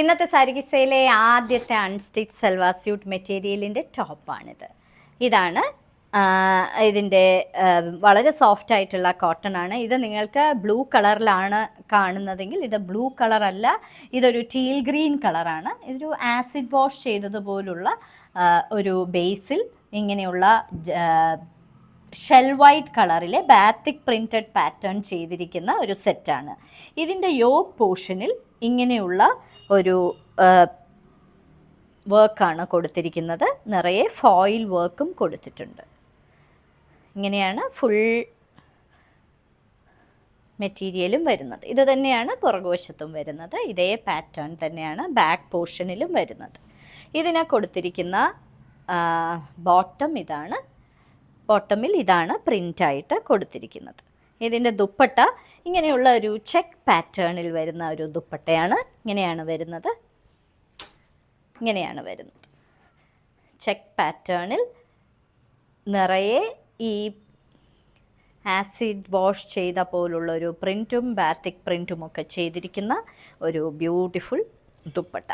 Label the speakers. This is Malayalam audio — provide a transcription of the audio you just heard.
Speaker 1: ഇന്നത്തെ സാരി കിസ്സയിലെ ആദ്യത്തെ അൺസ്റ്റിച്ച് സൽവാർ സ്യൂട്ട് മെറ്റീരിയലിൻ്റെ ടോപ്പാണിത്. ഇതാണ് ഇതിൻ്റെ വളരെ സോഫ്റ്റ് ആയിട്ടുള്ള കോട്ടൺ ആണ്. ഇത് നിങ്ങൾക്ക് ബ്ലൂ കളറിലാണ് കാണുന്നതെങ്കിൽ ഇത് ബ്ലൂ കളറല്ല, ഇതൊരു ടീൽ ഗ്രീൻ കളറാണ്. ഇതൊരു ആസിഡ് വാഷ് ചെയ്തതുപോലുള്ള ഒരു ബേസിൽ ഇങ്ങനെയുള്ള ഷെൽ വൈറ്റ് കളറിലെ ബാത്തിക് പ്രിൻറ്റഡ് പാറ്റേൺ ചെയ്തിരിക്കുന്ന ഒരു സെറ്റാണ്. ഇതിൻ്റെ യോക്ക് പോർഷനിൽ ഇങ്ങനെയുള്ള ഒരു വർക്കാണ് കൊടുത്തിരിക്കുന്നത്. നിറയെ ഫോയിൽ വർക്കും കൊടുത്തിട്ടുണ്ട്. ഇങ്ങനെയാണ് ഫുൾ മെറ്റീരിയലും വരുന്നത്. ഇത് തന്നെയാണ് പുറകുവശത്തും വരുന്നത്. ഇതേ പാറ്റേൺ തന്നെയാണ് ബാക്ക് പോർഷനിലും വരുന്നത്. ഇതിന് കൊടുത്തിരിക്കുന്ന ബോട്ടം ഇതാണ്. ബോട്ടമിൽ ഇതാണ് പ്രിൻ്റായിട്ട് കൊടുത്തിരിക്കുന്നത്. ഇതിൻ്റെ ദുപ്പട്ട ഇങ്ങനെയുള്ള ഒരു ചെക്ക് പാറ്റേണിൽ വരുന്ന ഒരു ദുപ്പട്ടയാണ്. ഇങ്ങനെയാണ് വരുന്നത്. ചെക്ക് പാറ്റേണിൽ നിറയെ ഈ ആസിഡ് വാഷ് ചെയ്ത പോലുള്ള ഒരു പ്രിൻറ്റും ബാത്തിക് പ്രിൻറ്റും ഒക്കെ ചെയ്തിരിക്കുന്ന ഒരു ബ്യൂട്ടിഫുൾ ദുപ്പട്ട.